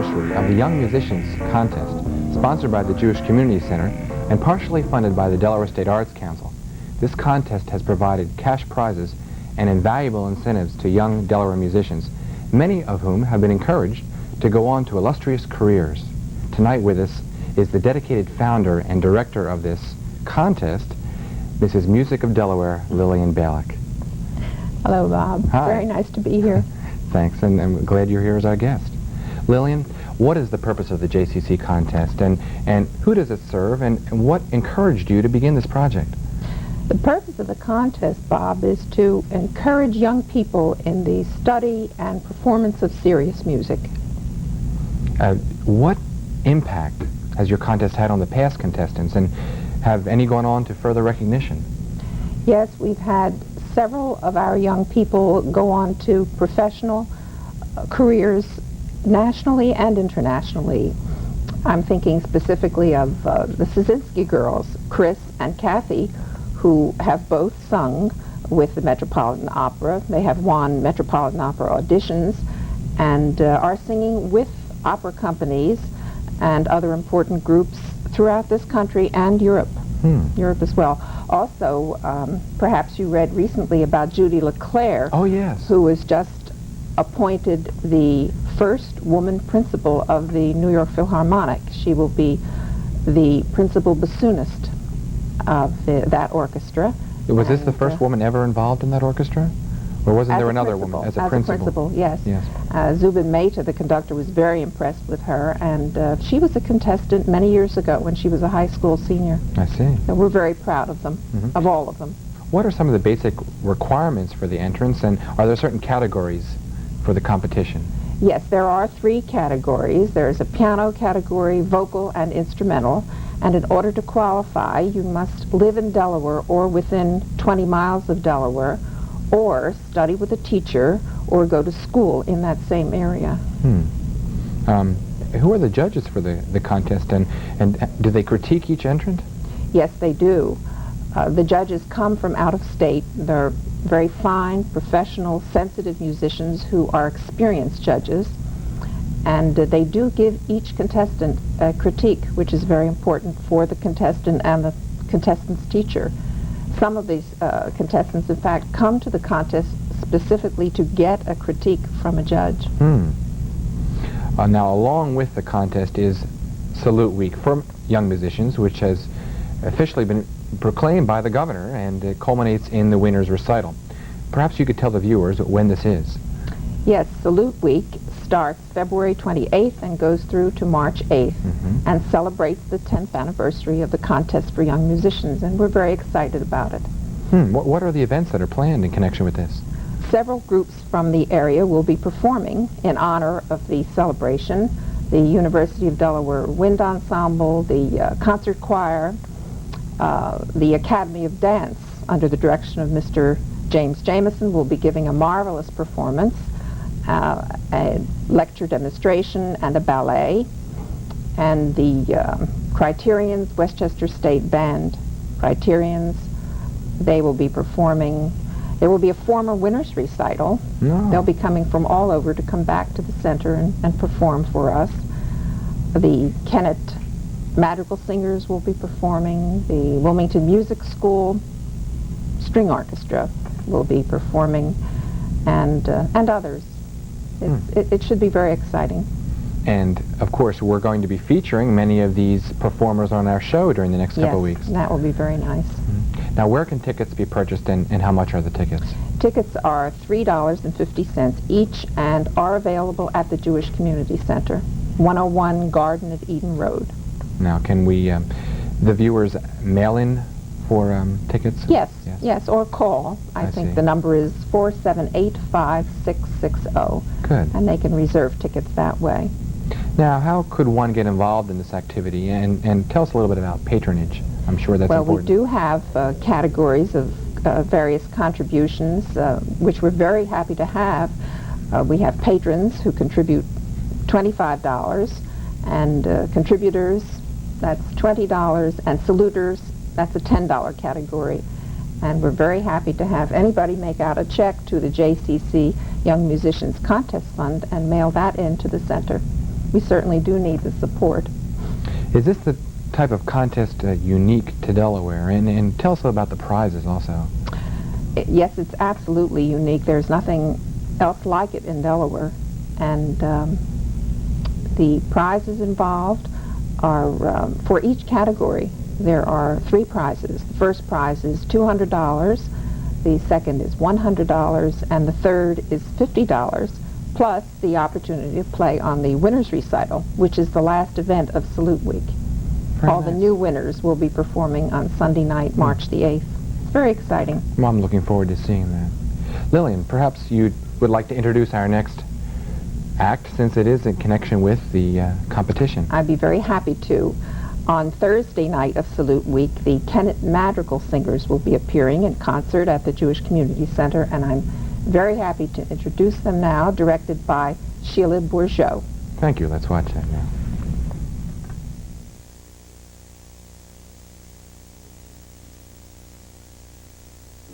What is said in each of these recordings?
anniversary of the Young Musicians Contest, sponsored by the Jewish Community Center and partially funded by the Delaware State Arts Council. This contest has provided cash prizes and invaluable incentives to young Delaware musicians, many of whom have been encouraged to go on to illustrious careers. Tonight with us is the dedicated founder and director of this contest, Mrs. Music of Delaware, Lillian Balick. Hello, Bob. Hi. Very nice to be here. Thanks, and I'm glad you're here as our guest. Lillian, what is the purpose of the JCC contest, and who does it serve, and what encouraged you to begin this project? The purpose of the contest, Bob, is to encourage young people in the study and performance of serious music. What impact has your contest had on the past contestants, and have any gone on to further recognition? Yes, we've had several of our young people go on to professional careers nationally and internationally. I'm thinking specifically of the Szynski girls, Chris and Kathy, who have both sung with the Metropolitan Opera. They have won Metropolitan Opera auditions and are singing with opera companies and other important groups throughout this country and Europe. Europe as well. Also, perhaps you read recently about Judy LeClaire, Oh, yes. who was just appointed the first woman principal of the New York Philharmonic. She will be the principal bassoonist of that orchestra. Was this the first woman ever involved in that orchestra? Or wasn't there another woman as a principal? Yes. Zubin Mehta, the conductor, was very impressed with her, and she was a contestant many years ago when she was a high school senior. I see. So we're very proud of them, of all of them. What are some of the basic requirements for the entrance, and are there certain categories for the competition? Yes, there are 3 categories. There's a piano category, vocal, and instrumental. And in order to qualify, you must live in Delaware or within 20 miles of Delaware, or study with a teacher, or go to school in that same area. Who are the judges for the contest, and do they critique each entrant? Yes, they do. The judges come from out of state. They're very fine, professional, sensitive musicians who are experienced judges, and they do give each contestant a critique, which is very important for the contestant and the contestant's teacher. Some of these contestants, in fact, come to the contest specifically to get a critique from a judge. Now, along with the contest is Salute Week for young musicians, which has officially been proclaimed by the governor, and it culminates in the winner's recital. Perhaps you could tell the viewers when this is. Yes, Salute Week starts February 28th and goes through to March 8th and celebrates the 10th anniversary of the Contest for Young Musicians, and we're very excited about it. What are the events that are planned in connection with this? Several groups from the area will be performing in honor of the celebration. The University of Delaware Wind Ensemble, the Concert Choir, the Academy of Dance under the direction of Mr. James Jameson will be giving a marvelous performance, a lecture demonstration and a ballet, and the Criterion's Westchester State Band. Criterion's, they will be performing. There will be a former winner's recital. They'll be coming from all over to come back to the center and perform for us. The Kennett Madrigal singers will be performing. The Wilmington Music School String Orchestra will be performing, and others. It should be very exciting. And, of course, we're going to be featuring many of these performers on our show during the next couple of weeks. Yes, that will be very nice. Now, where can tickets be purchased, and how much are the tickets? Tickets are $3.50 each and are available at the Jewish Community Center, 101 Garden at Eden Road. Now, can we, the viewers, mail in for tickets? Yes, or call. I think see. the number is 478-5660. Good. And they can reserve tickets that way. Now, how could one get involved in this activity? And tell us a little bit about patronage. I'm sure that's important. Well, we do have categories of various contributions, which we're very happy to have. We have patrons who contribute $25, and contributors, that's $20, and saluters, that's a $10 category. And we're very happy to have anybody make out a check to the JCC Young Musicians Contest Fund and mail that into the center. we certainly do need the support. Is this the type of contest unique to Delaware? And tell us about the prizes also. Yes, it's absolutely unique. There's nothing else like it in Delaware. And the prizes involved are, for each category, there are 3 prizes. The first prize is $200, the second is $100, and the third is $50, plus the opportunity to play on the winner's recital, which is the last event of Salute Week. All the new winners will be performing on Sunday night, March the 8th. It's very exciting. Well, I'm looking forward to seeing that. Lillian, perhaps you would like to introduce our next act, since it is in connection with the competition. I'd be very happy to. On Thursday night of Salute Week, the Kennett Madrigal singers will be appearing in concert at the Jewish Community Center, and I'm very happy to introduce them now, directed by Sheila Bourgeot. Thank you. Let's watch that now.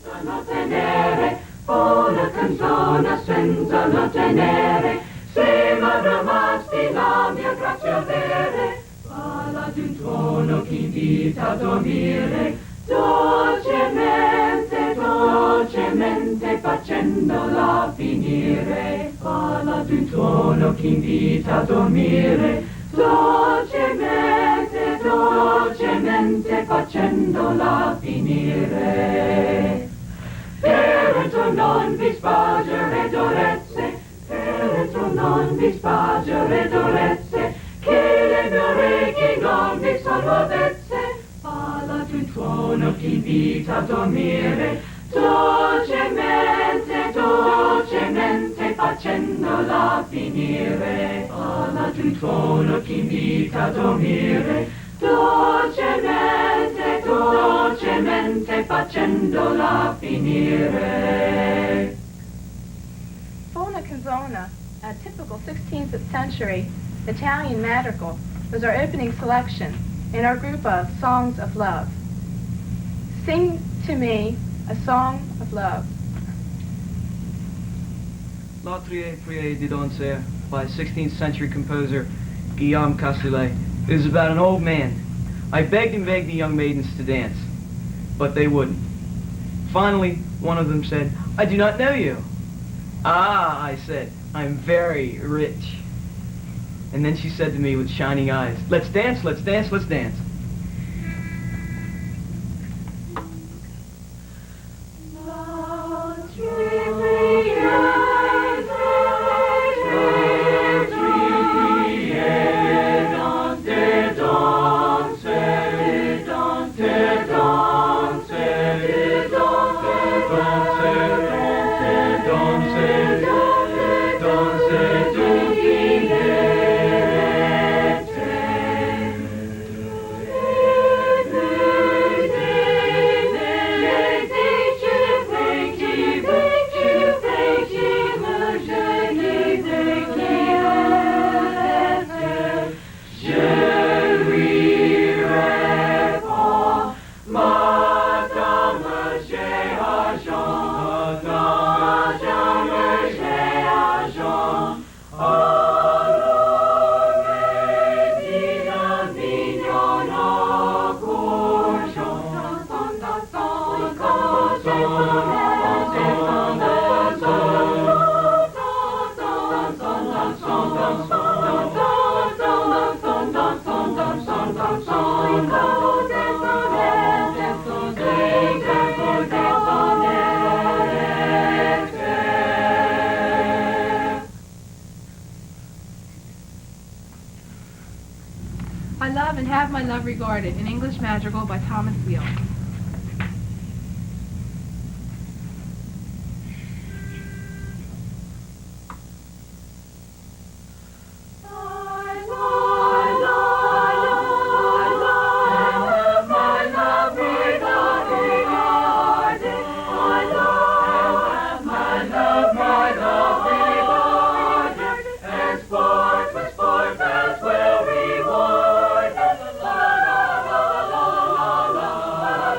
Senza tenere, buona canzone senza non tenere, se m'arramasti la mia grazia avere, balla d'un tuono che invita a dormire, dolcemente, dolcemente facendola finire, balla d'un tuono che invita a dormire, dolcemente, dolcemente facendola finire. Peretro non vi spargere dolezze, Peretro non vi spargere dolezze, che le mie orecchie non vi sono avvezze, balla d'un tuono che invita a dormire, dolcemente, dolcemente facendola finire, balla d'un tuono che invita a dormire, dolcemente, dolcemente facendola finire. Buona Canzona, a typical 16th century Italian madrigal, was our opening selection in our group of Songs of Love. Sing to me a song of love. La Trie Prie di Danser by 16th century composer Guillaume Castellet is about an old man. I begged and begged the young maidens to dance, but they wouldn't. Finally, one of them said, "I do not know you." "Ah," I said, "I'm very rich." And then she said to me with shining eyes, "Let's dance, let's dance, let's dance." I Love and Have My Love Regarded, an English madrigal by Thomas Wheel. La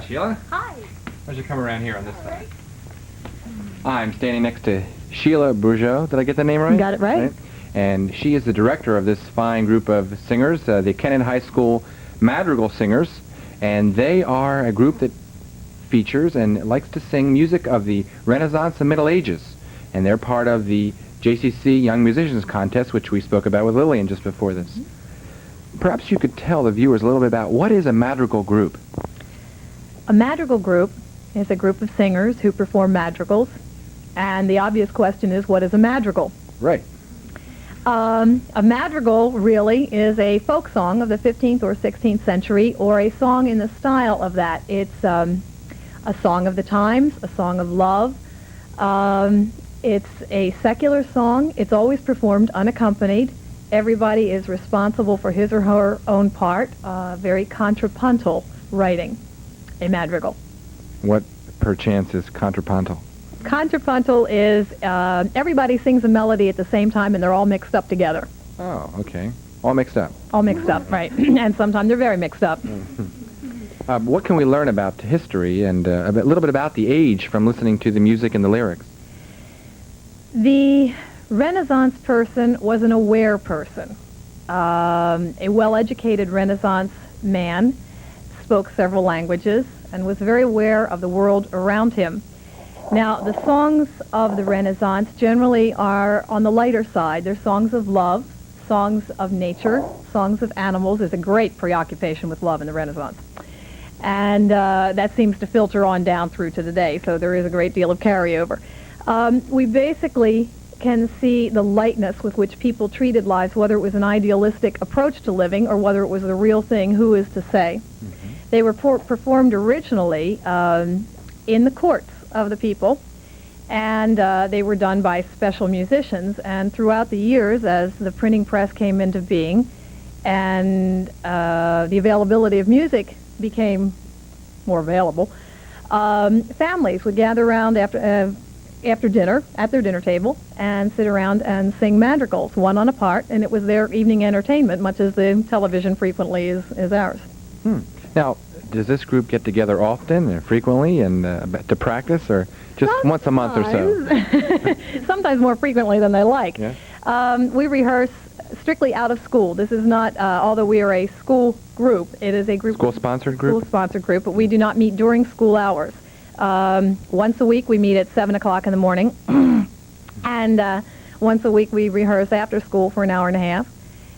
Sheila. Hi. Why don't you come around here on this side? I'm standing next to Sheila Bourgeot. Did I get the name right? You got it right. And she is the director of this fine group of singers, the Kennett High School Madrigal Singers. And they are a group that features and likes to sing music of the Renaissance and Middle Ages. And they're part of the JCC Young Musicians Contest, which we spoke about with Lillian just before this. Perhaps you could tell the viewers a little bit about what is a madrigal group? A madrigal group is a group of singers who perform madrigals. And the obvious question is, what is a madrigal? Right. A madrigal really is a folk song of the 15th or 16th century, or a song in the style of that. It's a song of the times, a song of love. It's a secular song. It's always performed unaccompanied. Everybody is responsible for his or her own part. Very contrapuntal writing, a madrigal. What, perchance, is contrapuntal? Contrapuntal is everybody sings a melody at the same time and they're all mixed up together. Oh, okay. All mixed up. All mixed up, right. And sometimes they're very mixed up. What can we learn about history and a little bit about the age from listening to the music and the lyrics? The Renaissance person was an aware person. A well-educated Renaissance man, spoke several languages, and was very aware of the world around him. Now, the songs of the Renaissance generally are on the lighter side. They're songs of love, songs of nature, songs of animals. There's a great preoccupation with love in the Renaissance. And that seems to filter on down through to today, so there is a great deal of carryover. We basically can see the lightness with which people treated lives, whether it was an idealistic approach to living or whether it was the real thing, who is to say. Mm-hmm. They were performed originally in the courts of the people, and they were done by special musicians. And throughout the years, as the printing press came into being and the availability of music became more available, families would gather around after dinner at their dinner table and sit around and sing madrigals, one on a part, and it was their evening entertainment, much as the television frequently is ours. Now, does this group get together often or frequently and to practice, or just once a month or so? Sometimes more frequently than they like. Yeah. We rehearse strictly out of school. This is not, although we are a school group, it is a group. School-sponsored group? School-sponsored group, but we do not meet during school hours. Once a week we meet at 7 o'clock in the morning, and once a week we rehearse after school for an hour and a half.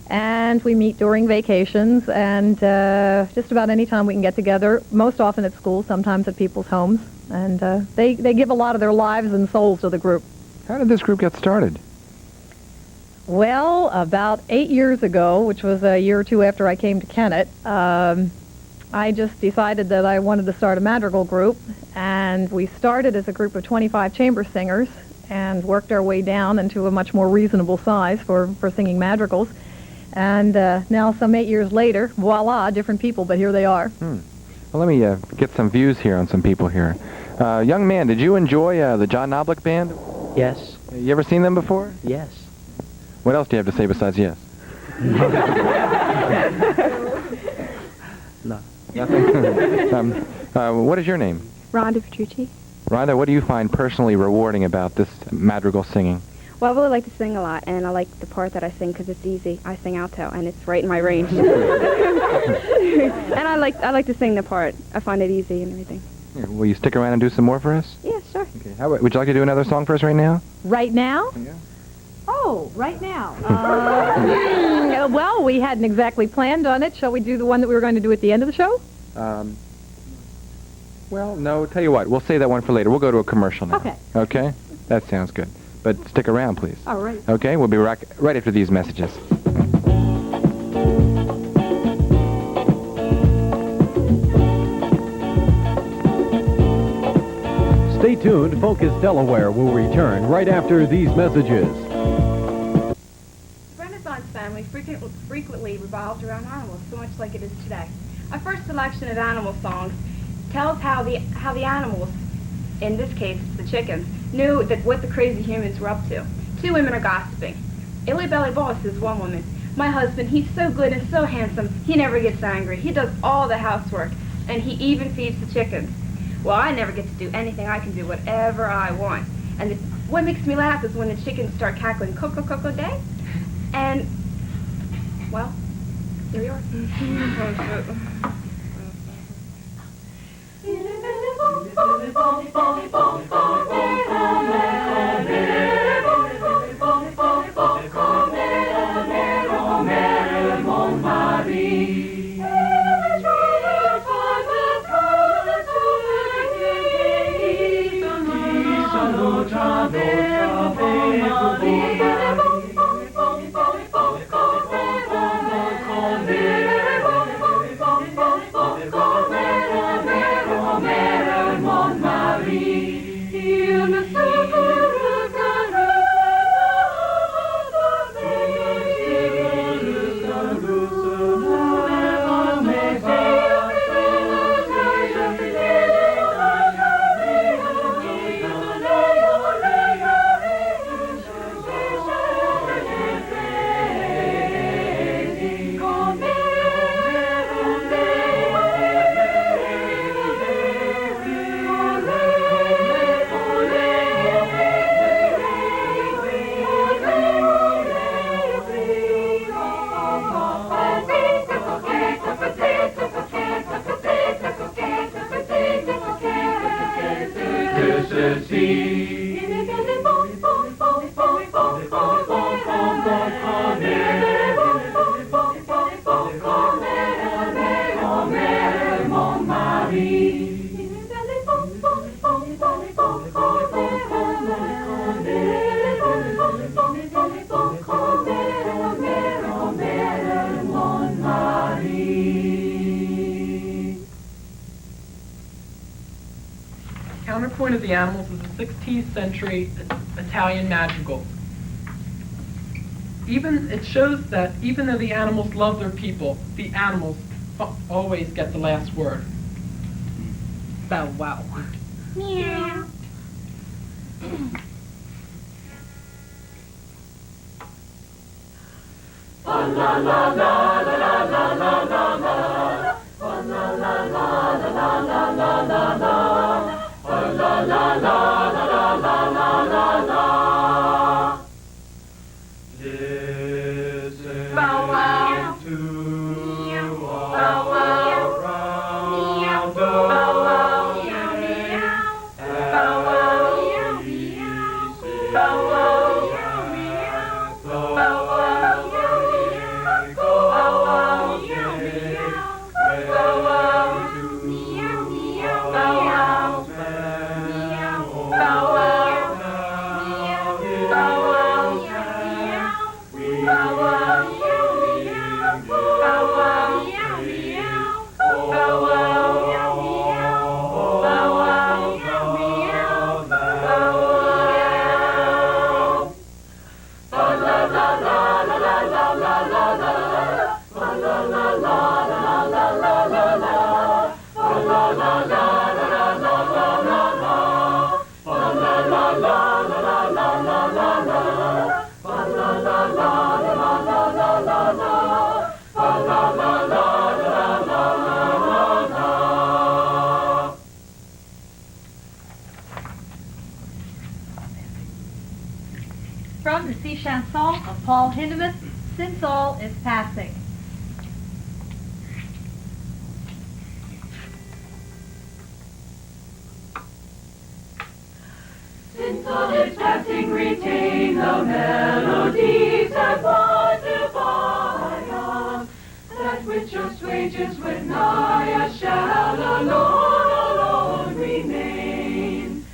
And we meet during vacations, and just about any time we can get together, most often at school, sometimes at people's homes. And they give a lot of their lives and souls to the group. How did this group get started? Well, about 8 years ago, which was a year or two after I came to Kennett, I just decided that I wanted to start a madrigal group. And we started as a group of 25 chamber singers and worked our way down into a much more reasonable size for singing madrigals. And now, some 8 years later, voila, different people, but here they are. Well, let me get some views here on some people here. Young man, did you enjoy the John Knoblich Band? Yes. You ever seen them before? Yes. What else do you have to say besides yes? No. Nothing? What is your name? Rhonda Petrucci. Rhonda, what do you find personally rewarding about this madrigal singing? Well, I really like to sing a lot, and I like the part that I sing because it's easy. I sing alto, and it's right in my range. And I like to sing the part. I find it easy and everything. Here, will you stick around and do some more for us? Yeah, sure. Okay. Would you like to do another song for us right now? Right now? Yeah. Oh, right now. Well, we hadn't exactly planned on it. Shall we do the one that we were going to do at the end of the show? Well, no, tell you what, we'll save that one for later. We'll go to a commercial now. Okay. Okay? That sounds good. But stick around, please. All right. Okay, we'll be right after these messages. Stay tuned. Focus Delaware will return right after these messages. The Renaissance family frequently revolved around animals, so much like it is today. Our first selection of animal songs tells how the animals, in this case the chickens, knew that what the crazy humans were up to. Two women are gossiping. Illy Belly Boss is one woman. My husband, he's so good and so handsome, he never gets angry. He does all the housework. And he even feeds the chickens. Well, I never get to do anything. I can do whatever I want. And what makes me laugh is when the chickens start cackling, "Coco, Coco Day." And, well, there you are. Counterpoint of the Animals is a 16th century Italian madrigal. It shows that even though the animals love their people, the animals always get the last word. Bow wow. Meow. La la la la la la la la la la. La la la la la la la la la la. La la la la la la la la la. Listen Bow wow. to Bow wow. around Bow wow. the Bow wow. Bow wow. Bow wow. From the sea chanson of Paul Hindemith, Since All is Passing. Since all is passing, retain the melodies that wonder by us. That which assuages with nigh us shall alone remain.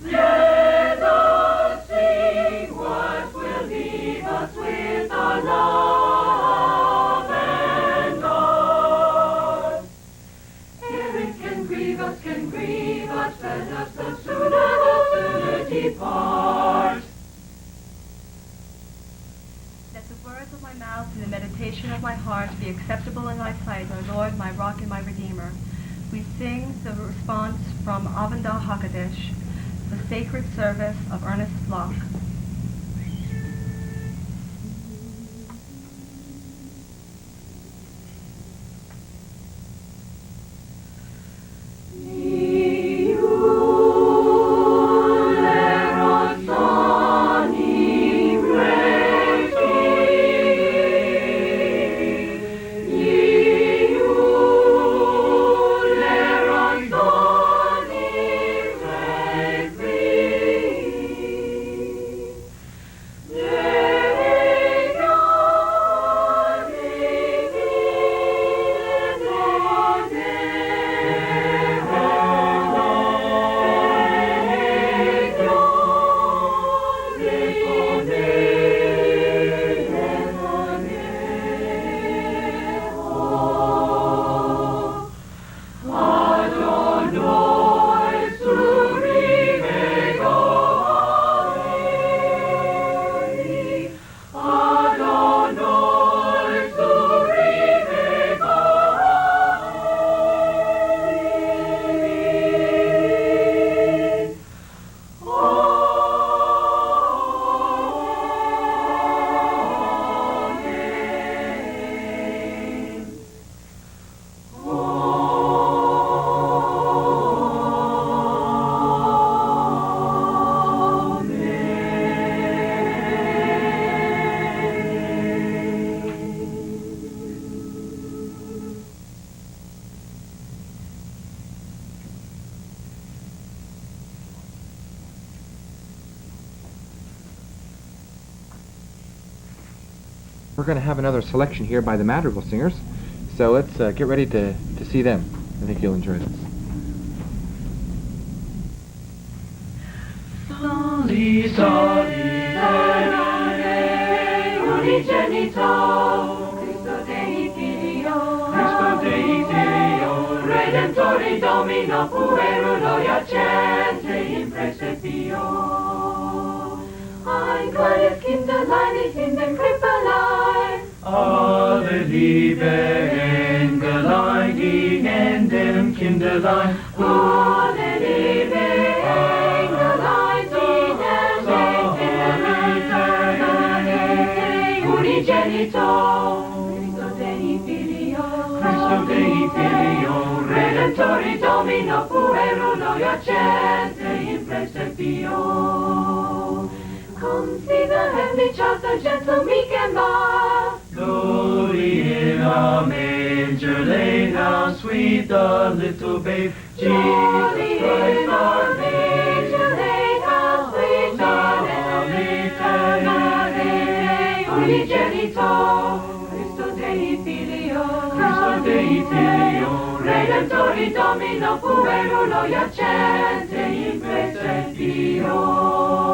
Let us sing what will leave us with our love and God. Ere it can grieve us, let us the sooner depart. Let the words of my mouth and the meditation of my heart be acceptable in thy sight, O Lord, my rock and my redeemer. We sing the response from Avondale Haggadah, the sacred service of Ernest Bloch. we're going to have another selection here by the Madrigal Singers. So let's get ready to see them. I think you'll enjoy this. Soli, soli, unigenito, Cristo Dei Filio, Redemptori Domino, puerulo iacente in praeserpio. Ein kleines Kinderlein ist in dem Krippelein, alle liebe Engelein, die in dem Kinderlein, alle liebe Engelein, die in dem Kinderlein, unigenito, Cristo Dei Filio, Redemptori Domino, puerulo iacente in praeserpio. Come see the heavenly child, so gentle, meek and mild. Lowly in a manger laid, how sweet the little babe, Jesus Christ our manger laid, how sweet the little babe, unigenito, Cristo Dei Filio, Redemptori Domino, puerulo iacente in praeserpio.